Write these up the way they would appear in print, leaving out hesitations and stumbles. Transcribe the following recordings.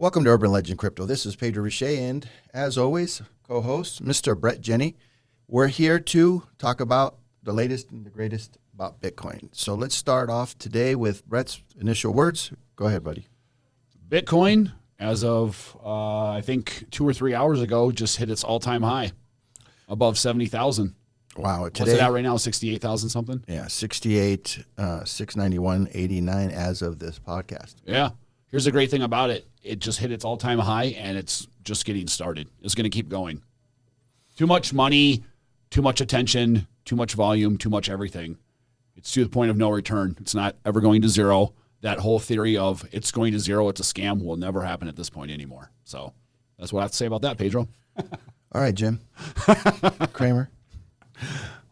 Welcome to Urban Legend Crypto. This is Pedro Rachet, and as always, co-host Mr. Bret Jenny. We're here to talk about the latest and the greatest about Bitcoin. So let's start off today with Bret's initial words. Go ahead, buddy. Bitcoin, as of I think 2 or 3 hours ago, just hit its all-time high, above 70,000. Wow. Today, what's it at right now? 68,000 something. Yeah, 68, 691.89 as of this podcast. Yeah. Here's the great thing about it. It just hit its all-time high, and it's just getting started. It's going to keep going. Too much money, too much attention, too much volume, too much everything. It's to the point of no return. It's not ever going to zero. That whole theory of it's going to zero, it's a scam, will never happen at this point anymore. So that's what I have to say about that, Pedro. All right, Jim. Kramer.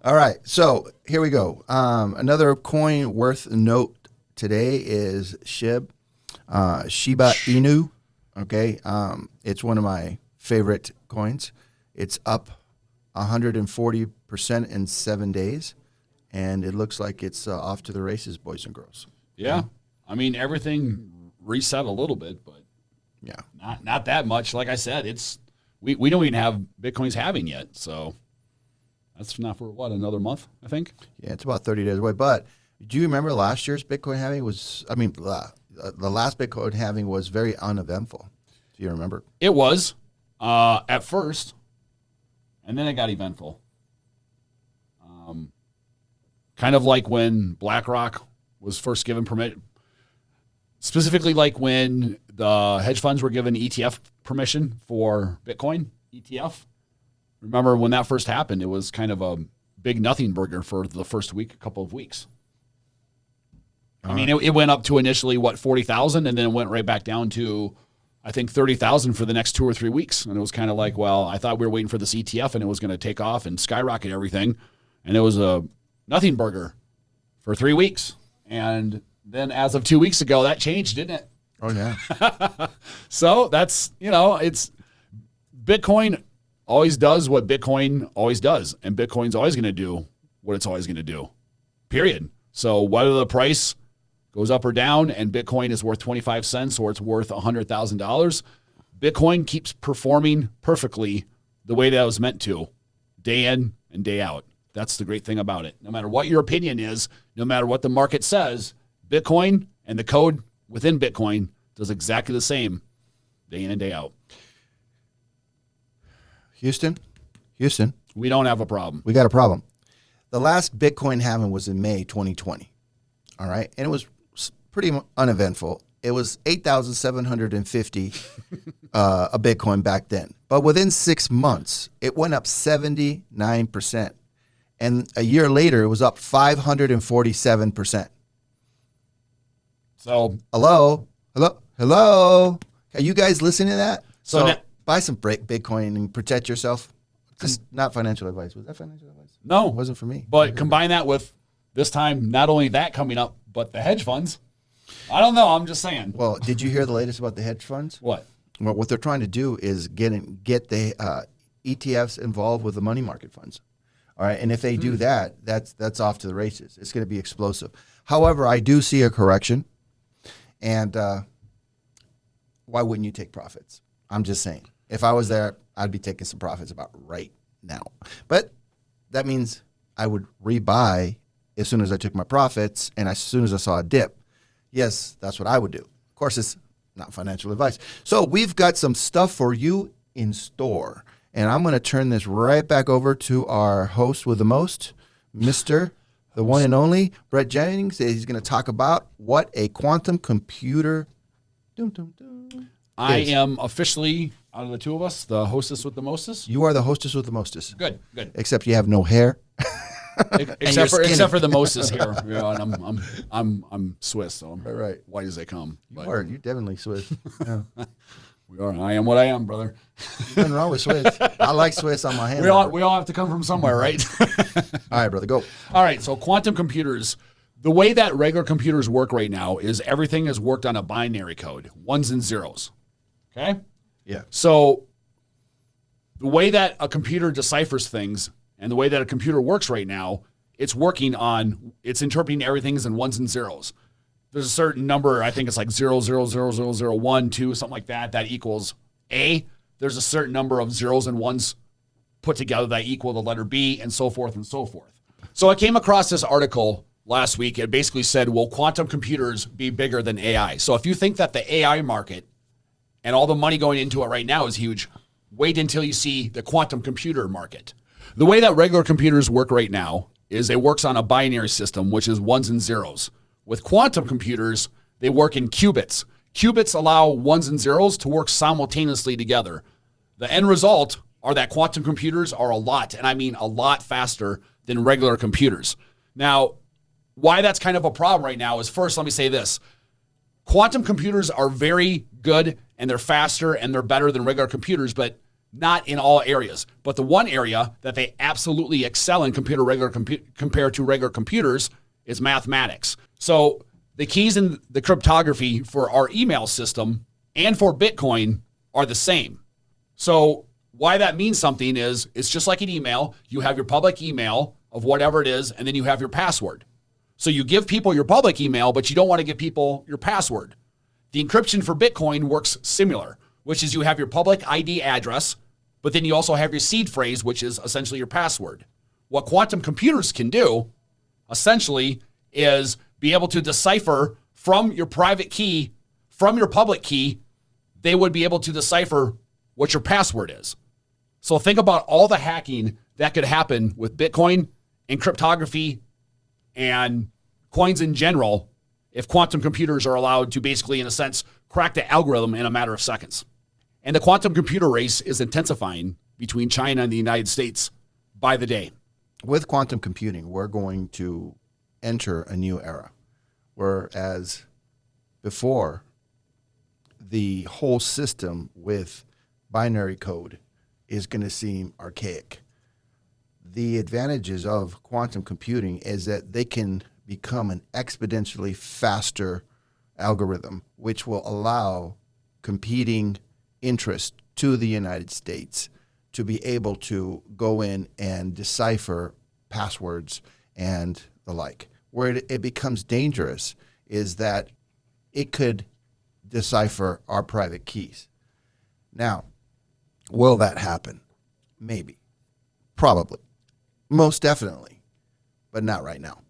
All right, so here we go. Another coin worth note today is Shiba Inu. Okay, it's one of my favorite coins. It's up 140% in 7 days, and it looks like it's off to the races, boys and girls. Yeah, I mean everything reset a little bit, but yeah, not that much. Like I said, we don't even have Bitcoin's halving yet, so that's not for what, another month, I think. Yeah, it's about 30 days away. But do you remember last year's Bitcoin halving was? I mean, the last Bitcoin halving was very uneventful. Do you remember? It was at first, and then it got eventful. Kind of like when BlackRock was first given permit, specifically like when the hedge funds were given ETF permission for Bitcoin ETF. Remember when that first happened? It was kind of a big nothing burger for the first couple of weeks. I mean, it went up to initially, 40,000, and then it went right back down to, I think, 30,000 for the next 2 or 3 weeks. And it was kind of like, well, I thought we were waiting for this ETF, and it was going to take off and skyrocket everything. And it was a nothing burger for 3 weeks. And then as of 2 weeks ago, that changed, didn't it? Oh, yeah. So that's, it's Bitcoin always does what Bitcoin always does. And Bitcoin's always going to do what it's always going to do, period. So whether the price goes up or down and Bitcoin is worth 25 cents or it's worth $100,000, Bitcoin keeps performing perfectly the way that it was meant to, day in and day out. That's the great thing about it. No matter what your opinion is, no matter what the market says, Bitcoin and the code within Bitcoin does exactly the same day in and day out. Houston, we don't have a problem. We got a problem. The last Bitcoin halving was in May 2020. All right, and it was pretty uneventful. It was 8,750 a Bitcoin back then. But within 6 months, it went up 79%. And a year later, it was up 547%. So, hello. Are you guys listening to that? So buy some Bitcoin and protect yourself. Just not financial advice. Was that financial advice? No. It wasn't for me. But combine that with this time, not only that coming up, but the hedge funds. I don't know. I'm just saying. Well, did you hear the latest about the hedge funds? What? Well, what they're trying to do is get the ETFs involved with the money market funds. All right, and if they do that, that's off to the races. It's going to be explosive. However, I do see a correction, and why wouldn't you take profits? I'm just saying. If I was there, I'd be taking some profits about right now. But that means I would rebuy as soon as I took my profits and as soon as I saw a dip. Yes, that's what I would do. Of course, it's not financial advice. So we've got some stuff for you in store. And I'm going to turn this right back over to our host with the most, Mr. the one and only, Bret Jennings. He's going to talk about what a quantum computer I am officially, out of the two of us, the hostess with the mostest. You are the hostess with the mostest. Good. Except you have no hair. except for the mostest here. Yeah, and I'm Swiss, so I'm right. White as they come. You're definitely Swiss. Yeah. We are. I am what I am, brother. Nothing wrong with Swiss. I like Swiss on my hand. We all have to come from somewhere, right? All right, brother, go. All right, so quantum computers, the way that regular computers work right now is everything is worked on a binary code, ones and zeros. Okay? Yeah. So the way that a computer deciphers things and the way that a computer works right now, it's interpreting everything as in ones and zeros. there's a certain number, I think it's like 0.0000012, something like that, that equals A. There's a certain number of zeros and ones put together that equal the letter B, and so forth and so forth. So I came across this article last week. It basically said, will quantum computers be bigger than AI? So if you think that the AI market and all the money going into it right now is huge, wait until you see the quantum computer market. The way that regular computers work right now is it works on a binary system, which is ones and zeros. With quantum computers, they work in qubits. Qubits allow ones and zeros to work simultaneously together. The end result are that quantum computers are a lot, and I mean a lot faster than regular computers. Now, why that's kind of a problem right now is, first, let me say this. Quantum computers are very good, and they're faster, and they're better than regular computers, but not in all areas. But the one area that they absolutely excel in compared to regular computers is mathematics. So the keys in the cryptography for our email system and for Bitcoin are the same. So why that means something is, it's just like an email. You have your public email of whatever it is, and then you have your password. So you give people your public email, but you don't want to give people your password. The encryption for Bitcoin works similar, which is you have your public ID address, but then you also have your seed phrase, which is essentially your password. What quantum computers can do, essentially, is be able to decipher from your private key, from your public key, they would be able to decipher what your password is. So think about all the hacking that could happen with Bitcoin and cryptography and coins in general if quantum computers are allowed to basically, in a sense, crack the algorithm in a matter of seconds. And the quantum computer race is intensifying between China and the United States by the day. With quantum computing, we're going to enter a new era, whereas before, the whole system with binary code is going to seem archaic. The advantages of quantum computing is that they can become an exponentially faster algorithm, which will allow competing interests to the United States to be able to go in and decipher passwords and the like. Where it becomes dangerous is that it could decipher our private keys. Now, will that happen? Maybe. Probably. Most definitely. But not right now.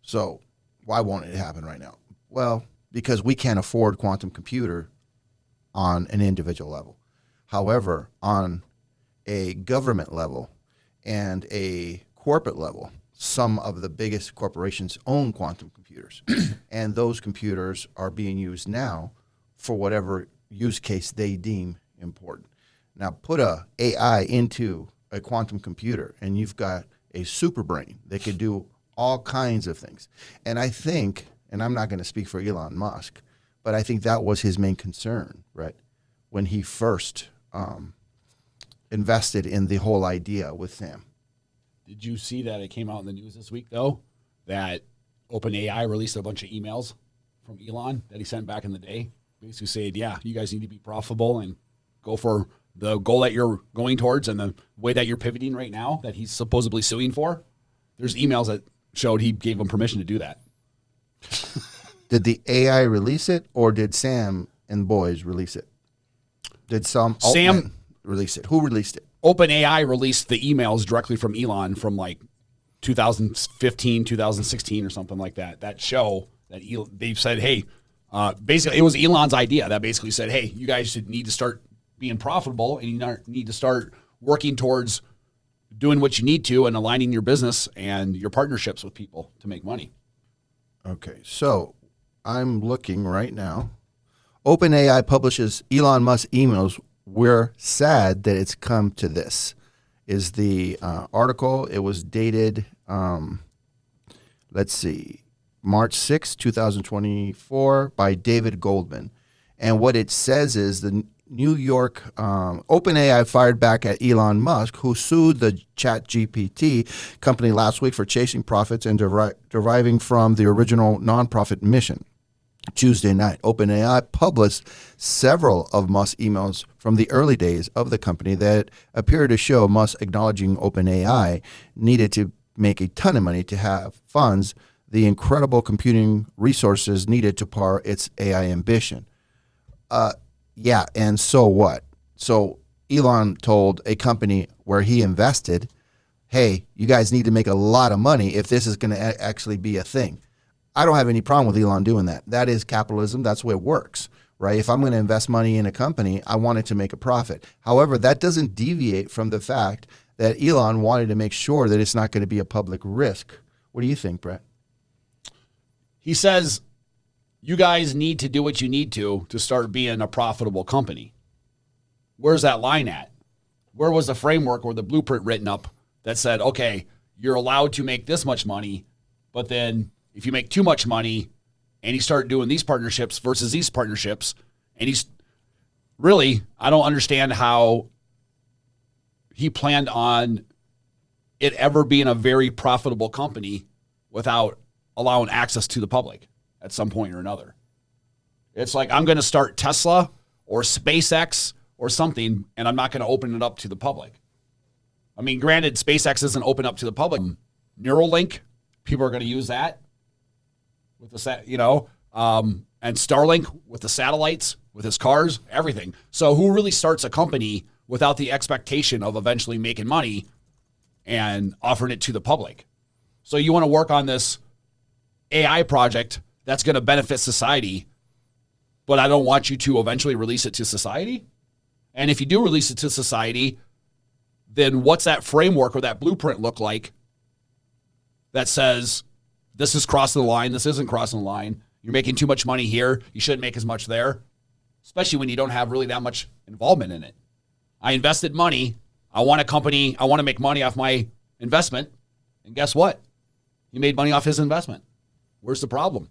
So why won't it happen right now? Well, because we can't afford quantum computer on an individual level. However, on a government level and a corporate level, some of the biggest corporations own quantum computers. And those computers are being used now for whatever use case they deem important. Now, put a AI into a quantum computer, and you've got a super brain that could do all kinds of things. And I think, and I'm not going to speak for Elon Musk, but I think that was his main concern, right, when he first invested in the whole idea with Sam. Did you see that it came out in the news this week, though, that OpenAI released a bunch of emails from Elon that he sent back in the day, basically saying, yeah, you guys need to be profitable and go for the goal that you're going towards and the way that you're pivoting right now that he's supposedly suing for? There's emails that showed he gave him permission to do that. Did the AI release it, or did Sam and boys release it? Did Sam release it? Who released it? OpenAI released the emails directly from Elon from like 2015, 2016 or something like that. That show that they said, hey, basically it was Elon's idea that basically said, hey, you guys should need to start being profitable and you need to start working towards doing what you need to and aligning your business and your partnerships with people to make money. Okay, so I'm looking right now. OpenAI publishes Elon Musk emails. We're sad that it's come to this, is the article. It was dated, let's see, March 6, 2024 by David Goldman. And what it says is the New York OpenAI fired back at Elon Musk, who sued the ChatGPT company last week for chasing profits and deriving from the original nonprofit mission. Tuesday night, OpenAI published several of Musk's emails from the early days of the company that appear to show Musk acknowledging OpenAI needed to make a ton of money to have funds the incredible computing resources needed to power its AI ambition. Yeah, and so what? So Elon told a company where he invested, hey, you guys need to make a lot of money if this is going to actually be a thing. I don't have any problem with Elon doing that. That is capitalism. That's the way it works, right? If I'm going to invest money in a company, I want it to make a profit. However, that doesn't deviate from the fact that Elon wanted to make sure that it's not going to be a public risk. What do you think, Bret? He says, you guys need to do what you need to start being a profitable company. Where's that line at? Where was the framework or the blueprint written up that said, okay, you're allowed to make this much money, but then if you make too much money and you start doing these partnerships versus these partnerships, and he's really, I don't understand how he planned on it ever being a very profitable company without allowing access to the public at some point or another. It's like, I'm going to start Tesla or SpaceX or something, and I'm not going to open it up to the public. I mean, granted, SpaceX isn't open up to the public. Neuralink, people are going to use that with the, and Starlink with the satellites, with his cars, everything. So who really starts a company without the expectation of eventually making money and offering it to the public? So you want to work on this AI project that's going to benefit society, but I don't want you to eventually release it to society? And if you do release it to society, then what's that framework or that blueprint look like that says this is crossing the line, this isn't crossing the line, you're making too much money here, you shouldn't make as much there, especially when you don't have really that much involvement in it. I invested money, I want to make money off my investment, and guess what? He made money off his investment. Where's the problem?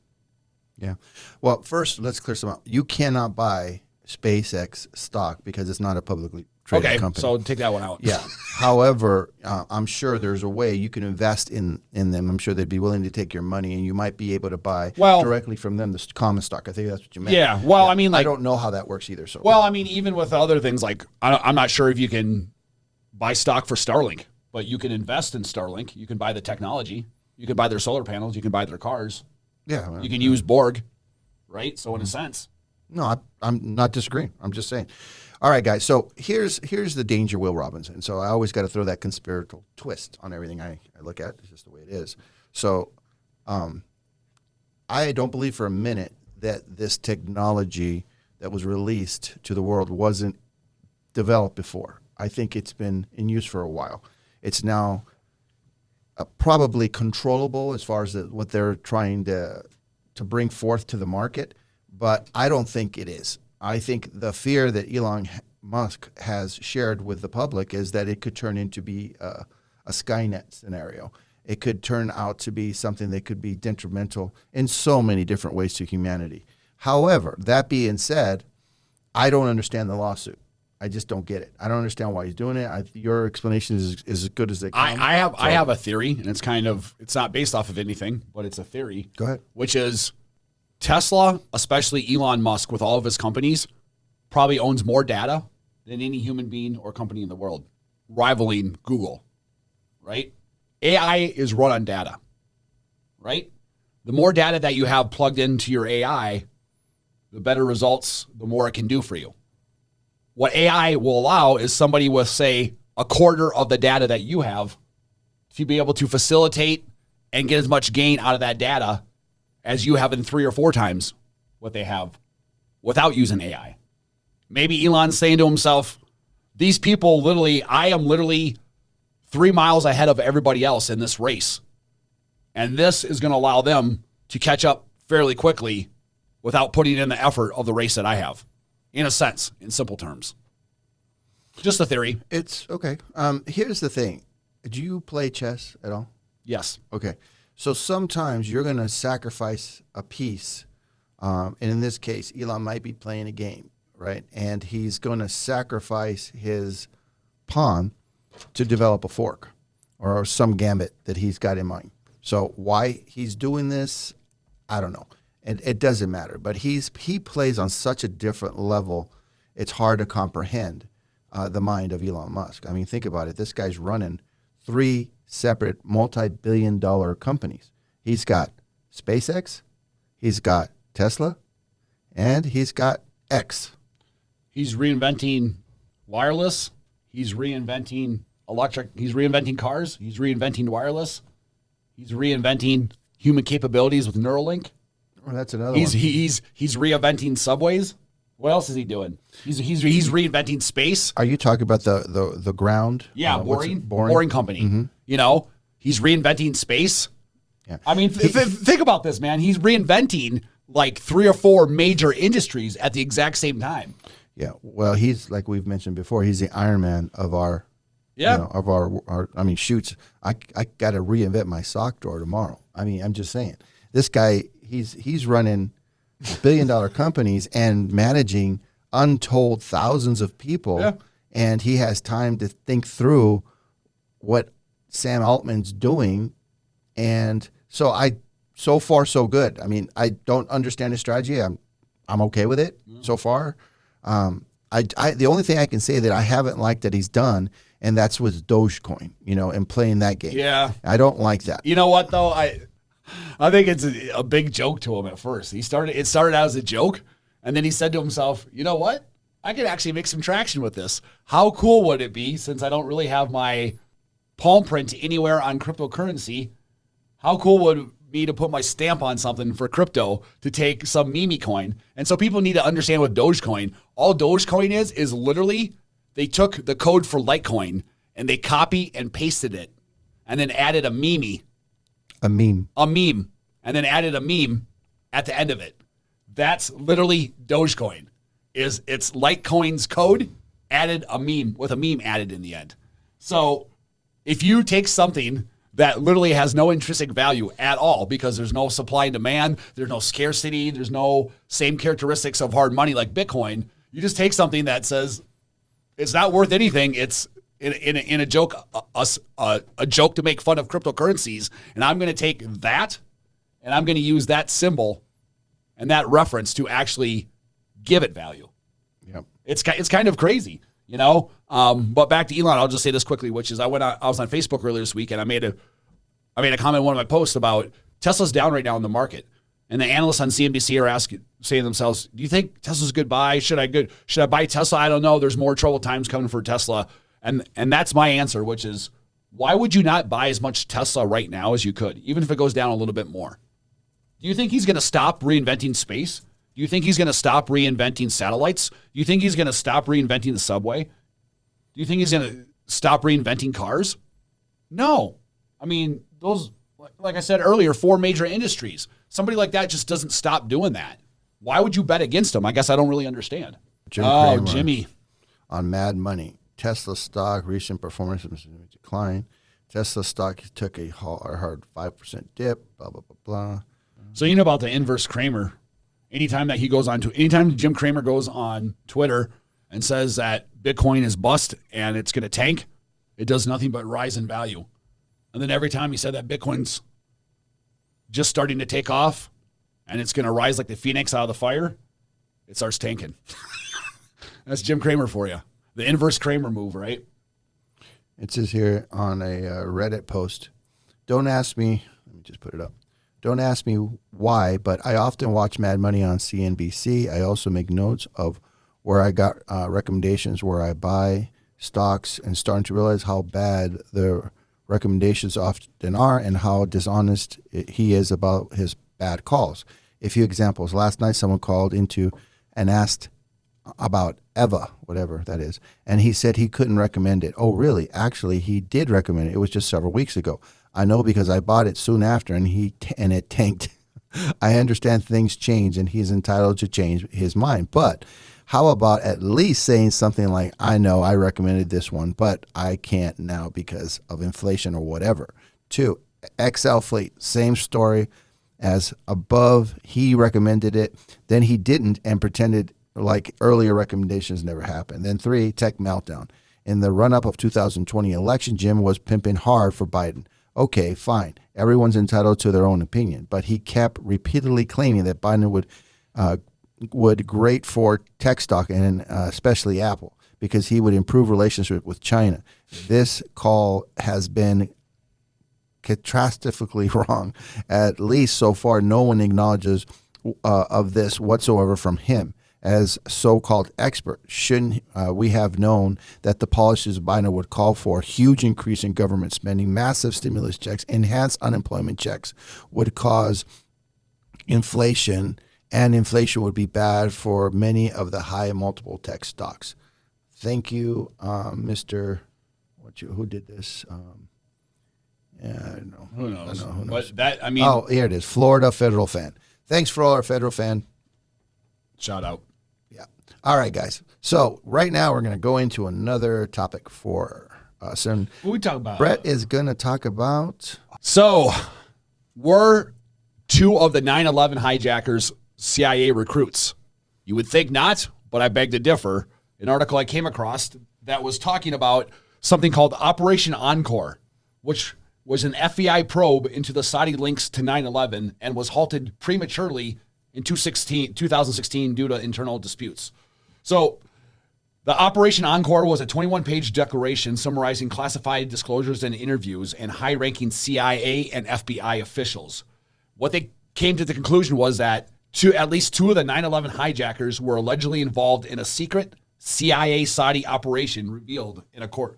Yeah. Well, first, let's clear some out. You cannot buy SpaceX stock because it's not a publicly traded company. So take that one out. Yeah. However, I'm sure there's a way you can invest in them. I'm sure they'd be willing to take your money, and you might be able to buy directly from them the common stock. I think that's what you meant. Yeah. Well, yeah. I mean, I don't know how that works either. So. Well, I mean, even with other things, like I'm not sure if you can buy stock for Starlink, but you can invest in Starlink. You can buy the technology. You can buy their solar panels. You can buy their cars. Yeah. Well, you can use Borg, right? So in a sense. No, I'm not disagreeing. I'm just saying. All right, guys. So here's the danger, Will Robinson. So I always got to throw that conspiratorial twist on everything I look at. It's just the way it is. So I don't believe for a minute that this technology that was released to the world wasn't developed before. I think it's been in use for a while. It's now probably controllable as far as what they're trying to bring forth to the market, but I don't think it is. I think the fear that Elon Musk has shared with the public is that it could turn into be a Skynet scenario. It could turn out to be something that could be detrimental in so many different ways to humanity. However, that being said, I don't understand the lawsuit. I just don't get it. I don't understand why he's doing it. Your explanation is as good as they come. I have a theory, and it's not based off of anything, but it's a theory. Go ahead. Which is Tesla, especially Elon Musk with all of his companies, probably owns more data than any human being or company in the world, rivaling Google, right? AI is run on data, right? The more data that you have plugged into your AI, the better results, the more it can do for you. What AI will allow is somebody with, say, a quarter of the data that you have to be able to facilitate and get as much gain out of that data as you have in 3 or 4 times what they have without using AI. Maybe Elon's saying to himself, these people I am literally 3 miles ahead of everybody else in this race. And this is going to allow them to catch up fairly quickly without putting in the effort of the race that I have. In a sense, in simple terms. Just a theory. It's okay. Here's the thing. Do you play chess at all? Yes. Okay. So sometimes you're going to sacrifice a piece. And in this case, Elon might be playing a game, right? And he's going to sacrifice his pawn to develop a fork or some gambit that he's got in mind. So why he's doing this, I don't know. It doesn't matter, but he plays on such a different level, it's hard to comprehend the mind of Elon Musk. I mean, think about it. This guy's running 3 separate multi-billion-dollar companies. He's got SpaceX, he's got Tesla, and he's got X. He's reinventing wireless. He's reinventing electric. He's reinventing cars. He's reinventing wireless. He's reinventing human capabilities with Neuralink. Oh, that's another He's one. he's reinventing subways. What else is he doing? He's reinventing space. Are you talking about the ground? Yeah, what's it? boring company. Mm-hmm. You know, he's reinventing space. Yeah. I mean, think about this, man. He's reinventing like 3 or 4 major industries at the exact same time. Yeah. Well, he's like we've mentioned before. He's the Iron Man of our. Yeah. You know, of our. I mean, shoots. I got to reinvent my sock drawer tomorrow. I mean, I'm just saying. This guy, he's running $1 billion companies and managing untold thousands of people. Yeah. And he has time to think through what Sam Altman's doing. And so far, so good. I mean, I don't understand his strategy. I'm okay with it so far. The only thing I can say that I haven't liked that he's done, and that's with Dogecoin, you know, and playing that game. Yeah. I don't like that. You know what though? I think it's a big joke to him at first. It started out as a joke, and then he said to himself, "You know what? I could actually make some traction with this. How cool would it be, since I don't really have my palm print anywhere on cryptocurrency? How cool would it be to put my stamp on something for crypto to take some meme coin?" And so people need to understand what Dogecoin. All Dogecoin is literally they took the code for Litecoin and they copy and pasted it, and then added a meme. A meme. And then added a meme at the end of it. That's literally Dogecoin. It's Litecoin's code, added a meme with a meme added in the end. So if you take something that literally has no intrinsic value at all, because there's no supply and demand, there's no scarcity, there's no same characteristics of hard money like Bitcoin, you just take something that says it's not worth anything. It's in a joke, a joke to make fun of cryptocurrencies, and I'm going to take that, and I'm going to use that symbol and that reference to actually give it value. Yep. It's kind of crazy, you know. But back to Elon, I'll just say this quickly, which is I was on Facebook earlier this week, and I made a comment in one of my posts about Tesla's down right now in the market, and the analysts on CNBC are saying to themselves, "Do you think Tesla's a good buy? Should I buy Tesla? I don't know. There's more troubled times coming for Tesla." And that's my answer, which is, why would you not buy as much Tesla right now as you could, even if it goes down a little bit more? Do you think he's going to stop reinventing space? Do you think he's going to stop reinventing satellites? Do you think he's going to stop reinventing the subway? Do you think he's going to stop reinventing cars? No. I mean, those, like I said earlier, 4 major industries. Somebody like that just doesn't stop doing that. Why would you bet against him? I guess I don't really understand. Jim Kramer Jimmy. On Mad Money. Tesla stock recent performance decline. Tesla stock took a hard 5% dip. Blah blah blah blah. So you know about the inverse Kramer. Anytime Jim Kramer goes on Twitter and says that Bitcoin is bust and it's going to tank, it does nothing but rise in value. And then every time he said that Bitcoin's just starting to take off and it's going to rise like the phoenix out of the fire, it starts tanking. That's Jim Kramer for you. The inverse Kramer move, right? It says here on a Reddit post, don't ask me, let me just put it up. Don't ask me why, but I often watch Mad Money on CNBC. I also make notes of where I got recommendations where I buy stocks, and starting to realize how bad the recommendations often are and how dishonest he is about his bad calls. A few examples. Last night someone called into and asked about Eva, whatever that is, and he said he couldn't recommend it. Oh, really? Actually, he did recommend it. It was just several weeks ago. I know because I bought it soon after, and it tanked. I understand things change, and he's entitled to change his mind. But how about at least saying something like, I know I recommended this one, but I can't now because of inflation or whatever. 2, XL Fleet, same story as above. He recommended it, then he didn't and pretended like earlier recommendations never happened. Then 3, Tech Meltdown. In the run-up of 2020 election, Jim was pimping hard for Biden. Okay, fine. Everyone's entitled to their own opinion, but he kept repeatedly claiming that Biden would great for tech stock and especially Apple because he would improve relationship with China. This call has been catastrophically wrong. At least so far, no one acknowledges of this whatsoever from him. As so-called expert, shouldn't we have known that the policies Biden would call for a huge increase in government spending, massive stimulus checks, enhanced unemployment checks would cause inflation, and inflation would be bad for many of the high multiple tech stocks. Thank you, Mr. Who did this? I don't know. Who knows? Who knows? But that, I mean, oh, here it is. Florida federal fan. Thanks for all our federal fan. shout out. Yeah. All right, guys. So right now we're going to go into another topic for us. And What we talk about? Bret is going to talk about. So, were two of the 9/11 hijackers CIA recruits? You would think not, but I beg to differ. An article I came across that was talking about something called Operation Encore, which was an FBI probe into the Saudi links to 9/11 and was halted prematurely in 2016 due to internal disputes. So, the Operation Encore was a 21-page declaration summarizing classified disclosures and interviews and high-ranking CIA and FBI officials. What they came to the conclusion was that at least two of the 9/11 hijackers were allegedly involved in a secret CIA Saudi operation revealed in a court.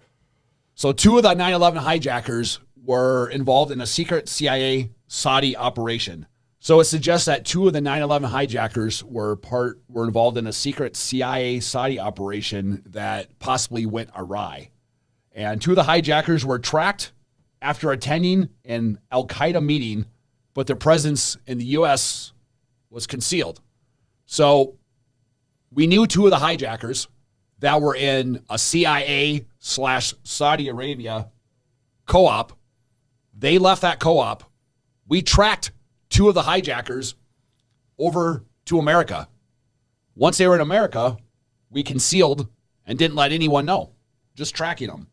So two of the 9/11 hijackers were involved in a secret CIA Saudi operation. So it suggests that two of the 9/11 hijackers were involved in a secret CIA Saudi operation that possibly went awry. And two of the hijackers were tracked after attending an Al-Qaeda meeting, but their presence in the U.S. was concealed. So we knew two of the hijackers that were in a CIA/Saudi Arabia co-op. They left that co-op. We tracked two of the hijackers over to America. Once they were in America, we concealed and didn't let anyone know, just tracking them.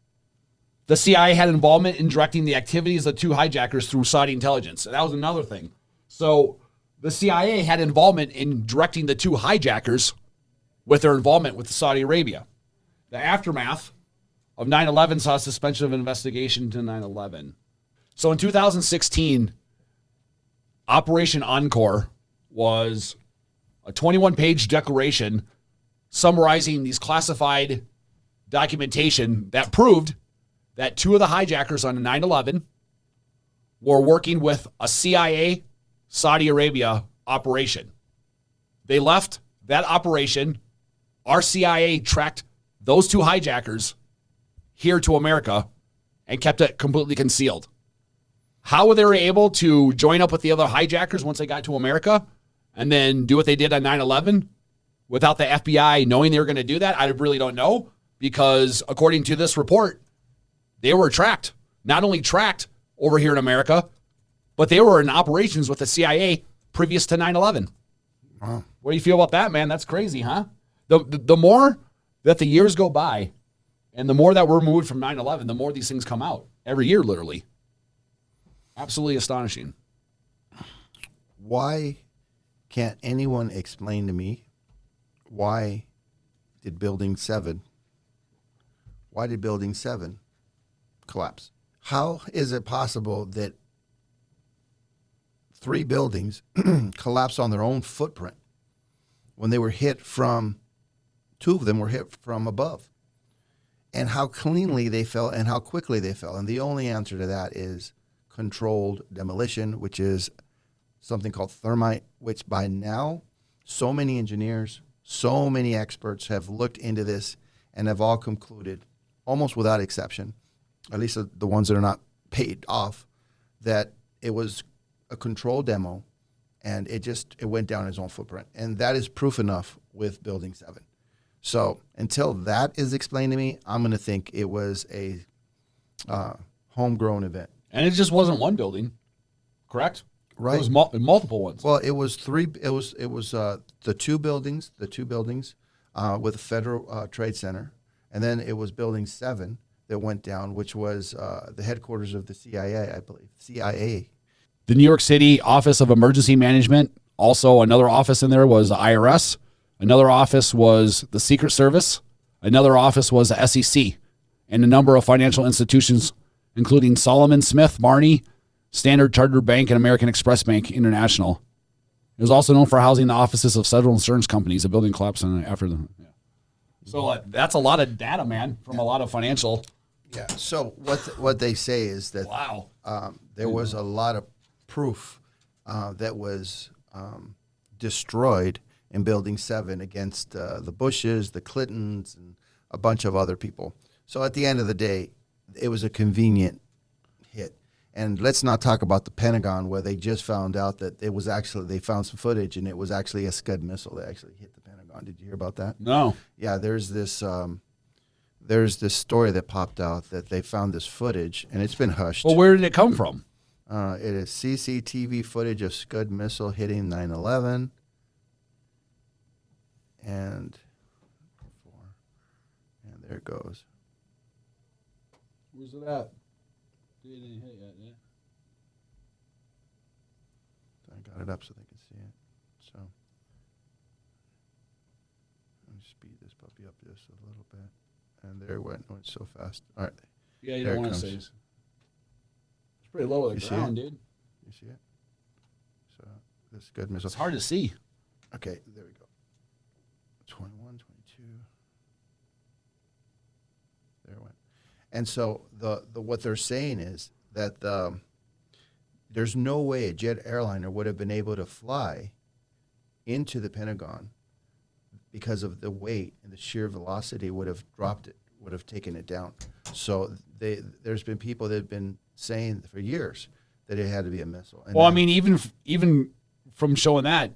The CIA had involvement in directing the activities of the two hijackers through Saudi intelligence. That was another thing. So the CIA had involvement in directing the two hijackers with their involvement with Saudi Arabia. The aftermath of 9/11 saw a suspension of investigation to 9/11. So in 2016, Operation Encore was a 21-page declaration summarizing these classified documentation that proved that two of the hijackers on 9/11 were working with a CIA Saudi Arabia operation. They left that operation. Our CIA tracked those two hijackers here to America and kept it completely concealed. How were they able to join up with the other hijackers once they got to America and then do what they did on 9/11 without the FBI knowing they were going to do that? I really don't know, because according to this report, they were tracked. Not only tracked over here in America, but they were in operations with the CIA previous to 9/11. Wow. What do you feel about that, man? That's crazy, huh? The more that the years go by and the more that we're moved from 9/11, the more these things come out every year, literally. Absolutely astonishing. Why can't anyone explain to me why did Building 7 collapse? How is it possible that three buildings collapsed on their own footprint when they were hit from, two of them were hit from above? And how cleanly they fell and how quickly they fell. And the only answer to that is controlled demolition, which is something called thermite, which by now so many engineers, so many experts have looked into this and have all concluded, almost without exception, at least the ones that are not paid off, that it was a controlled demo and it went down its own footprint. And that is proof enough with Building 7. So until that is explained to me, I'm going to think it was a homegrown event. And it just wasn't one building, correct? Right. It was multiple ones. Well, it was three. It was the two buildings with the Federal Trade Center, and then it was Building 7 that went down, which was the headquarters of the CIA, I believe. CIA. The New York City Office of Emergency Management. Also, another office in there was the IRS. Another office was the Secret Service. Another office was the SEC, and a number of financial institutions, including Solomon Smith Barney, Standard Chartered Bank and American Express Bank International. It was also known for housing the offices of several insurance companies. The building collapsed after the. Yeah. So that's a lot of data, man, from a lot of financial. Yeah. So what they say is that Wow. There was a lot of proof that was destroyed in Building 7 against the Bushes, the Clintons, and a bunch of other people. So at the end of the day, it was a convenient hit. And let's not talk about the Pentagon, where they just found out that it was actually, they found some footage and it was actually a Scud missile that actually hit the Pentagon. Did you hear about that? No. Yeah, there's this story that popped out that they found this footage, and it's been hushed. Well, where did it come from? It is CCTV footage of Scud missile hitting 9/11. And there it goes. Where's it at? I got it up so they can see it. So let me speed this puppy up just a little bit. And there it went so fast. All right. Yeah, you don't want to say it's pretty low to the ground, dude. You see it? So this is good missile. It's hard to see. Okay, there we go. 21, 22. There it went. And so the what they're saying is that there's no way a jet airliner would have been able to fly into the Pentagon because of the weight and the sheer velocity would have dropped it, would have taken it down. So there's been people that have been saying for years that it had to be a missile. And well, I mean, even from showing that,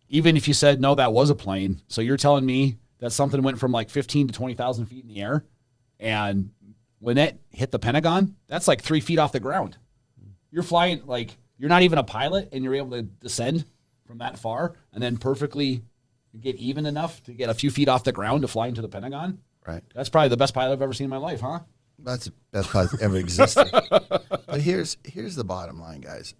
even if you said, no, that was a plane, so you're telling me that something went from like 15 to 20,000 feet in the air, and when it hit the Pentagon, that's like 3 feet off the ground. You're flying, like, you're not even a pilot, and you're able to descend from that far and then perfectly get even enough to get a few feet off the ground to fly into the Pentagon. Right. That's probably the best pilot I've ever seen in my life, huh? That's the best pilot that ever existed. But here's the bottom line, guys.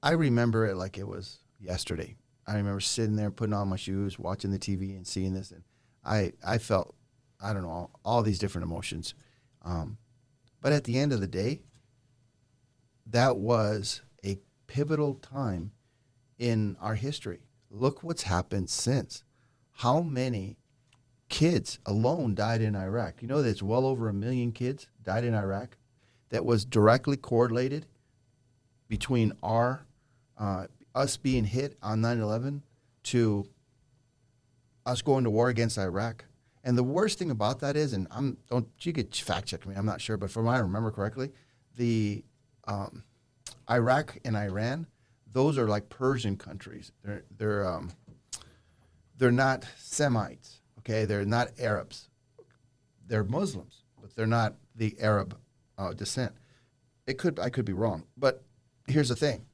I remember it like it was yesterday. I remember sitting there, putting on my shoes, watching the TV and seeing this. And I felt, I don't know, all these different emotions. But at the end of the day, that was a pivotal time in our history. Look what's happened since. How many kids alone died in Iraq? You know that it's well over 1 million kids died in Iraq. That was directly correlated between us being hit on 9/11 to us going to war against Iraq. And the worst thing about that is, and you could fact check me, I'm not sure, but from what I remember correctly, the Iraq and Iran, those are like Persian countries. They're not Semites, okay? They're not Arabs. They're Muslims, but they're not the Arab descent. I could be wrong, but here's the thing.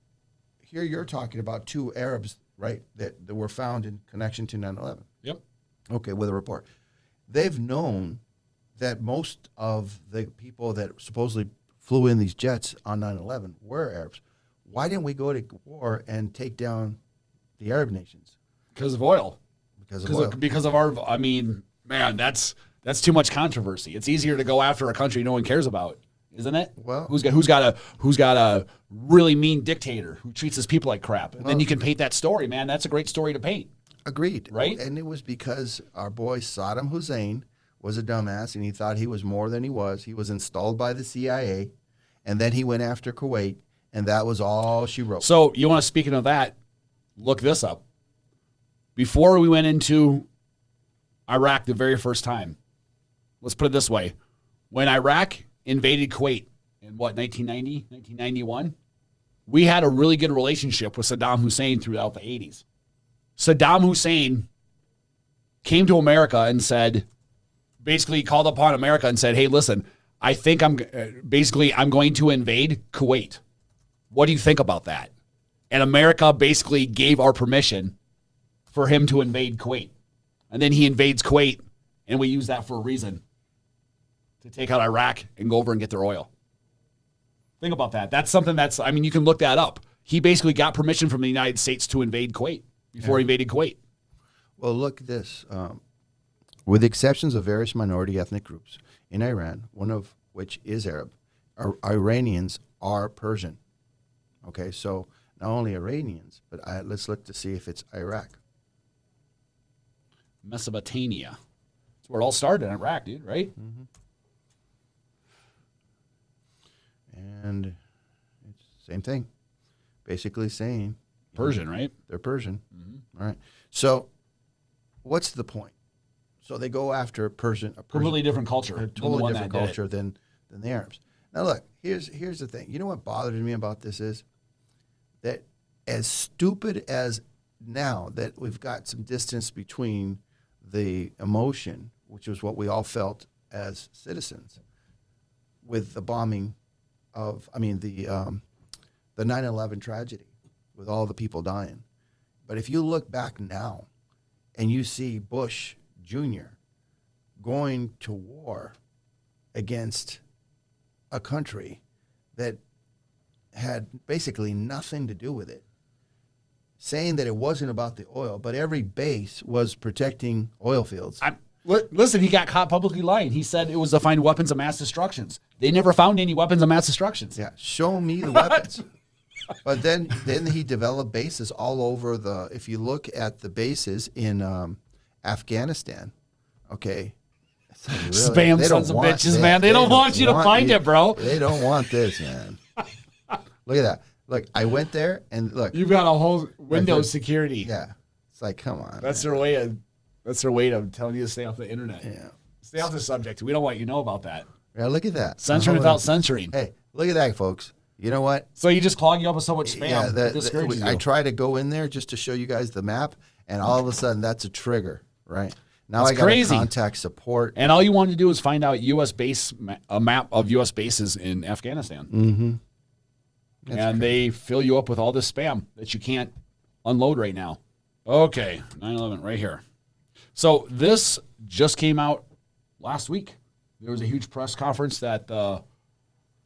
Here you're talking about two Arabs, right, that were found in connection to 9/11. Yep. Okay, with a report. They've known that most of the people that supposedly flew in these jets on 9/11 were Arabs. Why didn't we go to war and take down the Arab nations? Because of oil. Because of our, I mean, man, that's too much controversy. It's easier to go after a country no one cares about, isn't it? Well, who's got a really mean dictator who treats his people like crap, and then you can paint that story, man. That's a great story to paint. Agreed. Right? And it was because our boy Saddam Hussein was a dumbass, and he thought he was more than he was. He was installed by the CIA, and then he went after Kuwait, and that was all she wrote. So you want to, speaking of that, look this up. Before we went into Iraq the very first time, let's put it this way. When Iraq invaded Kuwait in 1990, 1991, we had a really good relationship with Saddam Hussein throughout the 80s. Saddam Hussein came to America and said, basically called upon America and said, hey, listen, I think I'm going to invade Kuwait. What do you think about that? And America basically gave our permission for him to invade Kuwait. And then he invades Kuwait, and we use that for a reason, to take out Iraq and go over and get their oil. Think about that. That's something you can look that up. He basically got permission from the United States to invade Kuwait before he invaded Kuwait. Well, look at this. With the exceptions of various minority ethnic groups in Iran, one of which is Arab, Iranians are Persian. Okay, so not only Iranians, but let's look to see if it's Iraq. Mesopotamia. That's where it all started in Iraq, dude, right? Mm-hmm. And it's the same thing. Basically saying Persian, right? They're Persian. Mm-hmm. All right. So what's the point? So they go after a completely different culture. A totally different culture than the Arabs. Now look, here's the thing. You know what bothers me about this is that as stupid as now that we've got some distance between the emotion, which was what we all felt as citizens, with the bombing of, the 9/11 tragedy, with all the people dying. But if you look back now and you see Bush Jr. going to war against a country that had basically nothing to do with it, saying that it wasn't about the oil, but every base was protecting oil fields. Listen, he got caught publicly lying. He said it was to find weapons of mass destructions. They never found any weapons of mass destructions. Yeah, show me the weapons. But then he developed bases all over if you look at the bases in Afghanistan, okay. Really, spam sons of bitches, man. They don't want you to find it, bro. They don't want this, man. Look at that. Look, I went there and look. You've got a whole Windows security. Yeah. It's like, come on. That's their way of telling you to stay off the internet. Yeah. Stay off the subject. We don't want you to know about that. Yeah, look at that. Censoring without censoring. Hey, look at that, folks. You know what? So you just clog you up with so much spam. Yeah, I try to go in there just to show you guys the map, and all of a sudden that's a trigger, right? Now I got to contact support. And all you wanted to do is find out a map of U.S. bases in Afghanistan. Mm-hmm. And they fill you up with all this spam that you can't unload right now. Okay, 9/11 right here. So this just came out last week. There was a huge press conference that the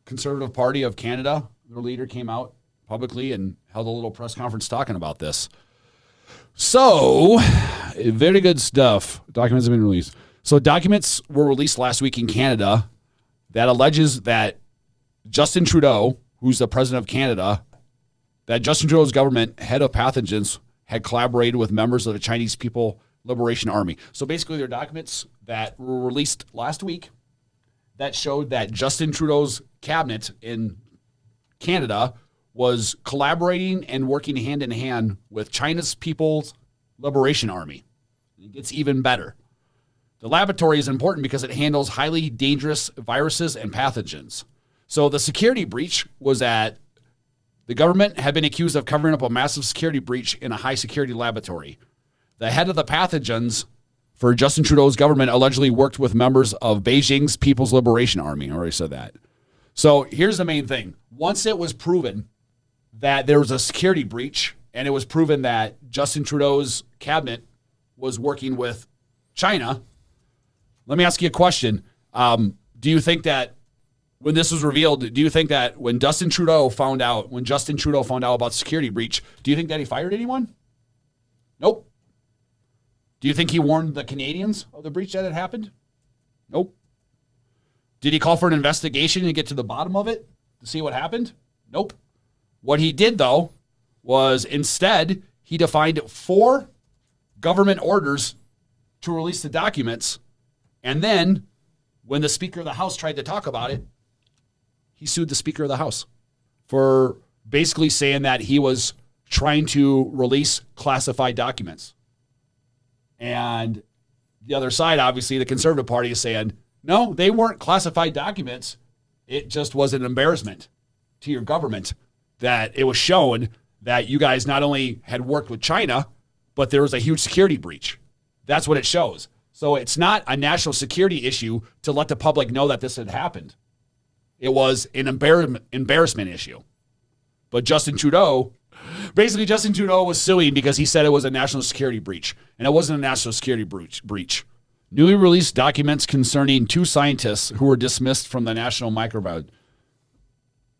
Conservative Party of Canada, their leader, came out publicly and held a little press conference talking about this. So, very good stuff. Documents have been released. So documents were released last week in Canada that alleges that Justin Trudeau, who's the president of Canada, that Justin Trudeau's government, head of pathogens, had collaborated with members of the Chinese People Liberation Army. So basically, there are documents that were released last week that showed that Justin Trudeau's cabinet in Canada was collaborating and working hand in hand with China's People's Liberation Army. It gets even better. The laboratory is important because it handles highly dangerous viruses and pathogens. So the security breach was that the government had been accused of covering up a massive security breach in a high security laboratory. The head of the pathogens for Justin Trudeau's government allegedly worked with members of Beijing's People's Liberation Army. I already said that. So here's the main thing. Once it was proven that there was a security breach and it was proven that Justin Trudeau's cabinet was working with China, let me ask you a question. Do you think that when this was revealed, do you think that when Justin Trudeau found out about security breach, do you think that he fired anyone? Nope. Do you think he warned the Canadians of the breach that had happened? Nope. Did he call for an investigation and get to the bottom of it to see what happened? Nope. What he did, though, was instead he defined 4 government orders to release the documents. And then when the Speaker of the House tried to talk about it, he sued the Speaker of the House for basically saying that he was trying to release classified documents. And the other side, obviously, the Conservative Party is saying, no, they weren't classified documents. It just was an embarrassment to your government that it was shown that you guys not only had worked with China, but there was a huge security breach. That's what it shows. So it's not a national security issue to let the public know that this had happened. It was an embarrassment issue. But Justin Trudeau was suing because he said it was a national security breach. And it wasn't a national security breach. Newly released documents concerning 2 scientists who were dismissed from the National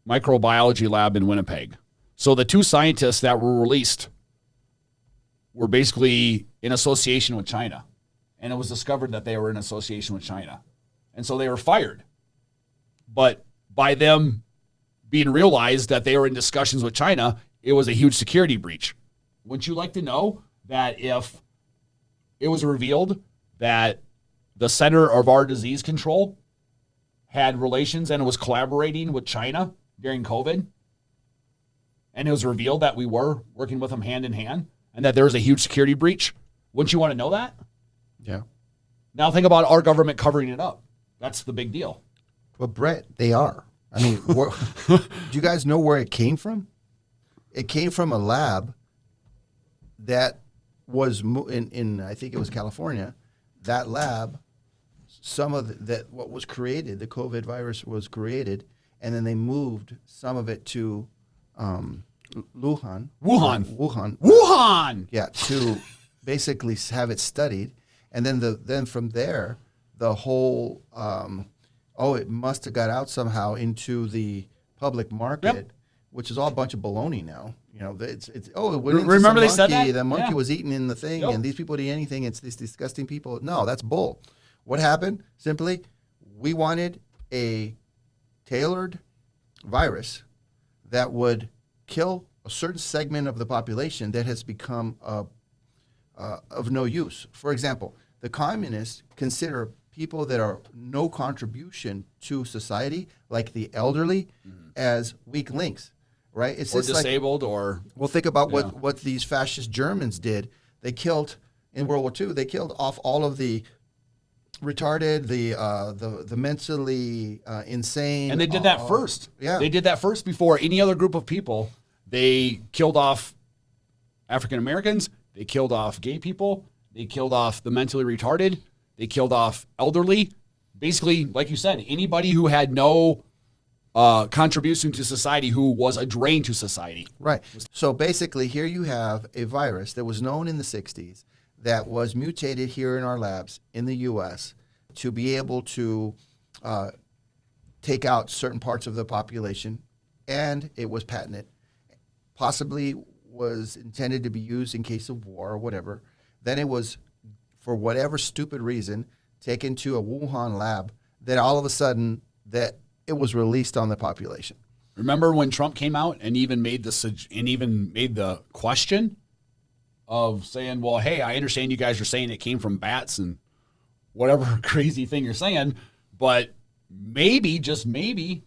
Microbiology Lab in Winnipeg. So the 2 scientists that were released were basically in association with China. And it was discovered that they were in association with China. And so they were fired. But by them being realized that they were in discussions with China, it was a huge security breach. Wouldn't you like to know that if it was revealed that the Center of our Disease Control had relations and was collaborating with China during COVID, and it was revealed that we were working with them hand in hand, and that there was a huge security breach? Wouldn't you want to know that? Yeah. Now think about our government covering it up. That's the big deal. But Bret, they are. I mean, do you guys know where it came from? It came from a lab that was in I think it was California. That lab, some of that what was created, the COVID virus was created, and then they moved some of it to Wuhan. Yeah, to basically have it studied, and then from there, the whole it must have got out somehow into the public market, which is all a bunch of baloney now. You know, remember they said that? The monkey was eating in the thing, and these people didn't eat anything. It's these disgusting people. No, that's bull. What happened? Simply, we wanted a tailored virus that would kill a certain segment of the population that has become of no use. For example, the communists consider people that are no contribution to society, like the elderly, as weak links, right? It's or disabled, or well, think about what these fascist Germans did. They killed in World War II. They killed off all of the retarded, the mentally insane, and they did that first. Yeah, they did that first before any other group of people. They killed off African Americans. They killed off gay people. They killed off the mentally retarded. They killed off elderly. Basically, like you said, anybody who had no contribution to society, who was a drain to society. Right. So basically, here you have a virus that was known in the 60s that was mutated here in our labs in the U.S. to be able to take out certain parts of the population, and it was patented. Possibly was intended to be used in case of war or whatever. Then it was, for whatever stupid reason, taken to a Wuhan lab, that all of a sudden that it was released on the population. Remember when Trump came out and even made the question of saying, well, hey, I understand you guys are saying it came from bats and whatever crazy thing you're saying, but maybe, just maybe,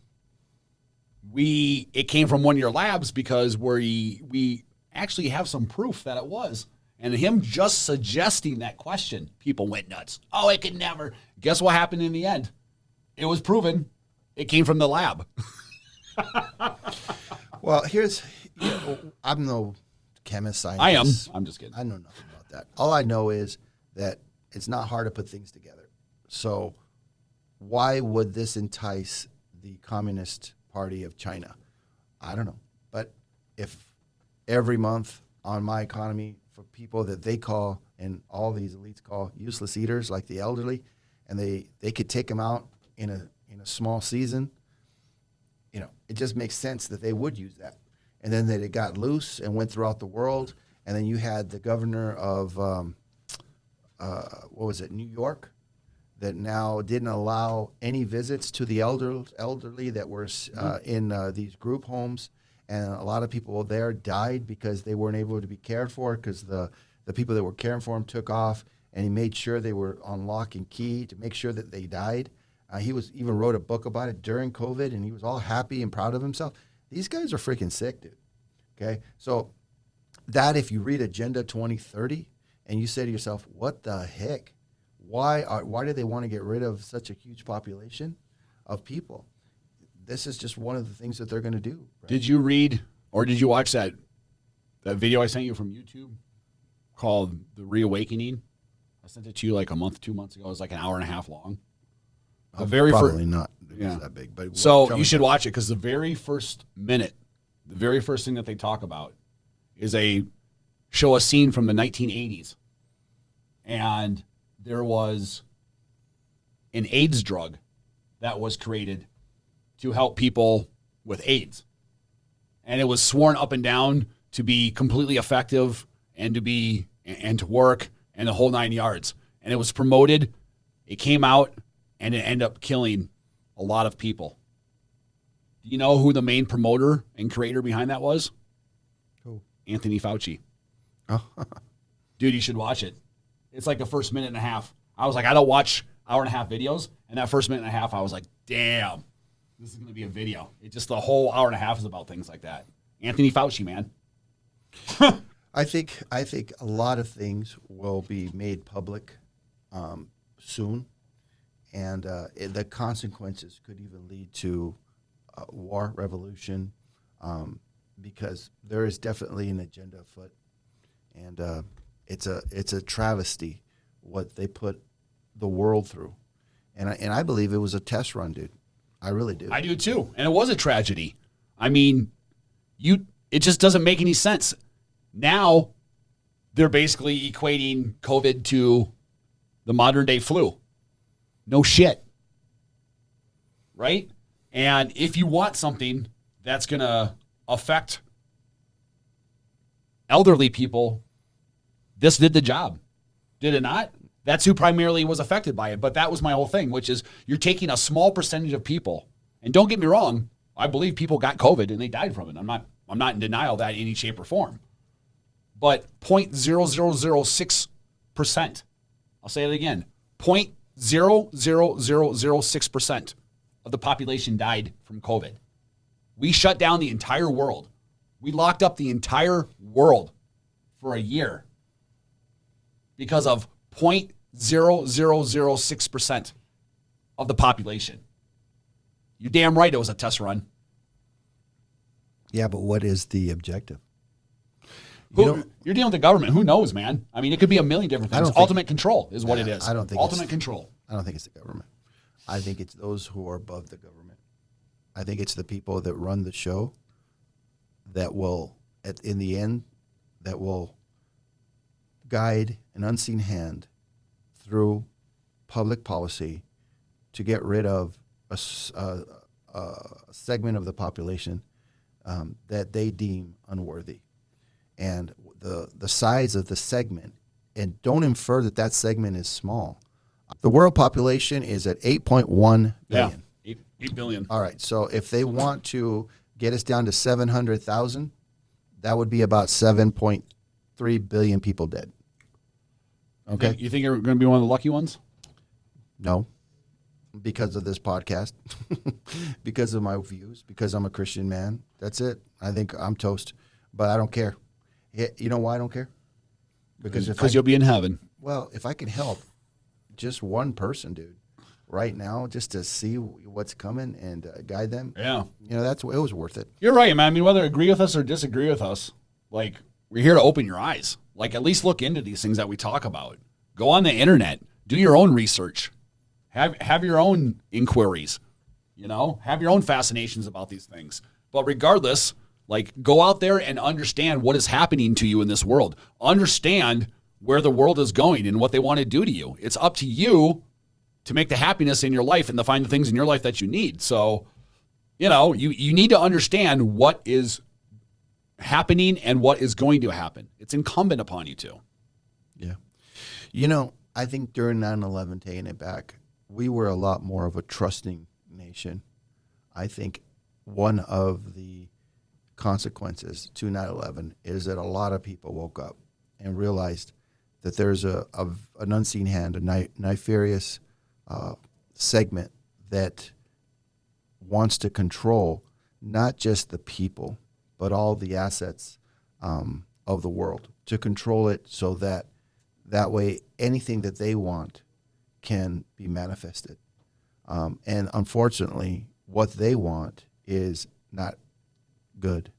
it came from one of your labs, because we actually have some proof that it was. And him just suggesting that question, people went nuts. Oh, it could never. Guess what happened in the end? It was proven it came from the lab. Well, I'm no chemist, scientist. I am. I'm just kidding. I know nothing about that. All I know is that it's not hard to put things together. So why would this entice the Communist Party of China? I don't know. But if every month on my economy, for people that they call, and all these elites call, useless eaters, like the elderly, and they could take them out in a small season, it just makes sense that they would use that. And then that it got loose and went throughout the world, and then you had the governor of New York, that now didn't allow any visits to the elderly that were in these group homes. And a lot of people there died because they weren't able to be cared for, because the people that were caring for them took off, and he made sure they were on lock and key to make sure that they died. He even wrote a book about it during COVID, and he was all happy and proud of himself. These guys are freaking sick, dude. Okay? So that, if you read Agenda 2030 and you say to yourself, what the heck? Why do they want to get rid of such a huge population of people? This is just one of the things that they're going to do. Right? Did you read or did you watch that video I sent you from YouTube called The Reawakening? I sent it to you like a month, 2 months ago. It was like an hour and a half long. Probably not that big. But so you should watch it, because the very first minute, the very first thing that they talk about is show a scene from the 1980s. And there was an AIDS drug that was created to help people with AIDS. And it was sworn up and down to be completely effective and to work and the whole 9 yards. And it was promoted. It came out, and it ended up killing a lot of people. Do you know who the main promoter and creator behind that was? Who? Anthony Fauci. Oh. Dude, you should watch it. It's like the first minute and a half. I was like, I don't watch hour and a half videos. And that first minute and a half, I was like, damn, this is going to be a video. It just the whole hour and a half is about things like that. Anthony Fauci, man. I think a lot of things will be made public soon, and the consequences could even lead to war, revolution, because there is definitely an agenda afoot, and it's a travesty what they put the world through, and I believe it was a test run, dude. I really do. I do too, and it was a tragedy. I mean, it just doesn't make any sense. Now, they're basically equating COVID to the modern day flu. No shit. Right? And if you want something that's going to affect elderly people, this did the job. Did it not? That's who primarily was affected by it. But that was my whole thing, which is you're taking a small percentage of people. And don't get me wrong, I believe people got COVID and they died from it. I'm not in denial of that in any shape or form. But 0.00006%, I'll say it again, 0.00006% of the population died from COVID. We shut down the entire world. We locked up the entire world for a year because of 0.0006% of the population. You're damn right it was a test run. Yeah, but what is the objective? You're dealing with the government. Who knows, man? I mean, it could be a million different things. Ultimate control is what it is. I don't think ultimate control. I don't think it's the government. I think it's those who are above the government. I think it's the people that run the show that will, in the end, that will guide an unseen hand through public policy to get rid of a segment of the population that they deem unworthy. And the size of the segment, and don't infer that segment is small. The world population is at 8.1 billion. Yeah, 8 billion. All right, so if they want to get us down to 700,000, that would be about 7.3 billion people dead. Okay? You think you're going to be one of the lucky ones? No, because of this podcast, because of my views, because I'm a Christian man. That's it. I think I'm toast, but I don't care. You know why I don't care? Because you'll be in heaven. Well, if I can help just one person, dude, right now, just to see what's coming and guide them, yeah, it was worth it. You're right, man. I mean, whether agree with us or disagree with us, like, we're here to open your eyes. Like, at least look into these things that we talk about. Go on the internet, do your own research, have your own inquiries, have your own fascinations about these things. But regardless, like, go out there and understand what is happening to you in this world. Understand where the world is going and what they want to do to you. It's up to you to make the happiness in your life and to find the things in your life that you need. So, you need to understand what is happening and what is going to happen. It's incumbent upon you to. Yeah. I think during 9/11, taking it back, we were a lot more of a trusting nation. I think one of the consequences to 9/11 is that a lot of people woke up and realized that there's an unseen hand, a nefarious segment that wants to control not just the people, but all the assets of the world, to control it so that way anything that they want can be manifested. And unfortunately, what they want is not good.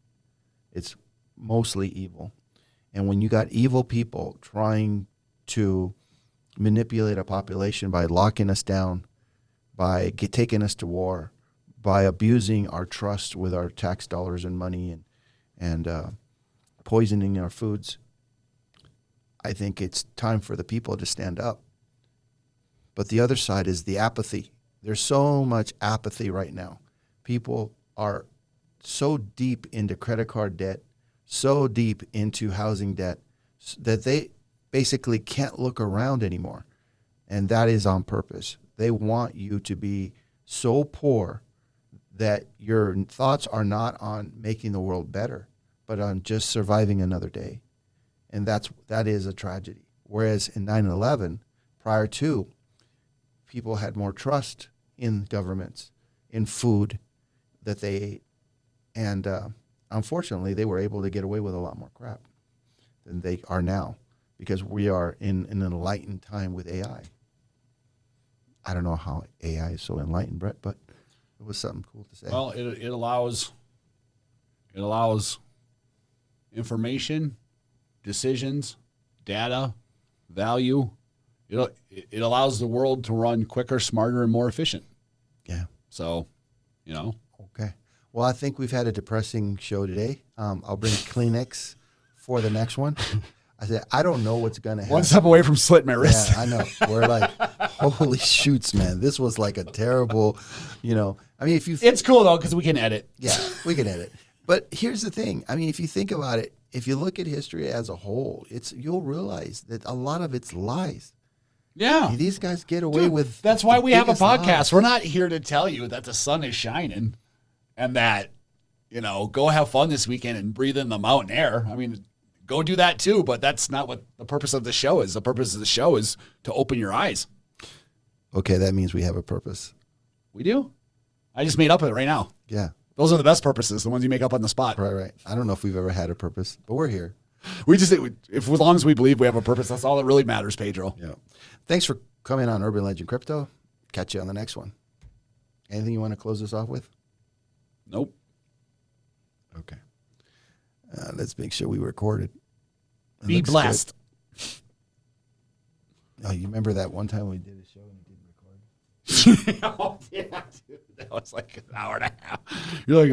It's mostly evil. And when you got evil people trying to manipulate a population by locking us down, by taking us to war, by abusing our trust with our tax dollars and money and poisoning our foods, I think it's time for the people to stand up. But the other side is the apathy. There's so much apathy right now. People are so deep into credit card debt, so deep into housing debt, that they basically can't look around anymore. And that is on purpose. They want you to be so poor that your thoughts are not on making the world better, but on just surviving another day. And that is a tragedy. Whereas in 9/11, prior to, people had more trust in governments, in food that they ate. And unfortunately, they were able to get away with a lot more crap than they are now, because we are in an enlightened time with AI. I don't know how AI is so enlightened, Bret, but it was something cool to say. Well, it allows information, decisions, data, value. It allows the world to run quicker, smarter, and more efficient. Yeah. So, Okay. Well, I think we've had a depressing show today. I'll bring Kleenex for the next one. I said, I don't know what's going to happen. One step away from slitting my wrist. Yeah, I know. We're like, holy shoots, man. This was like a terrible, I mean, It's cool, though, because we can edit. Yeah, we can edit. But here's the thing. I mean, if you think about it, if you look at history as a whole, you'll realize that a lot of it's lies. Yeah. These guys get away with. That's why we have a podcast. Lies. We're not here to tell you that the sun is shining and that, go have fun this weekend and breathe in the mountain air. I mean, go do that too, but that's not what the purpose of the show is. The purpose of the show is to open your eyes. Okay, that means we have a purpose. We do? I just made up it right now. Yeah. Those are the best purposes, the ones you make up on the spot. Right. I don't know if we've ever had a purpose, but we're here. As long as we believe we have a purpose, that's all that really matters, Pedro. Yeah. Thanks for coming on Urban Legend Crypto. Catch you on the next one. Anything you want to close this off with? Nope. Okay. Let's make sure we recorded. Be blessed. Oh, you remember that one time we did a show and it didn't record? Oh, yeah, dude. That was like an hour and a half. You're like,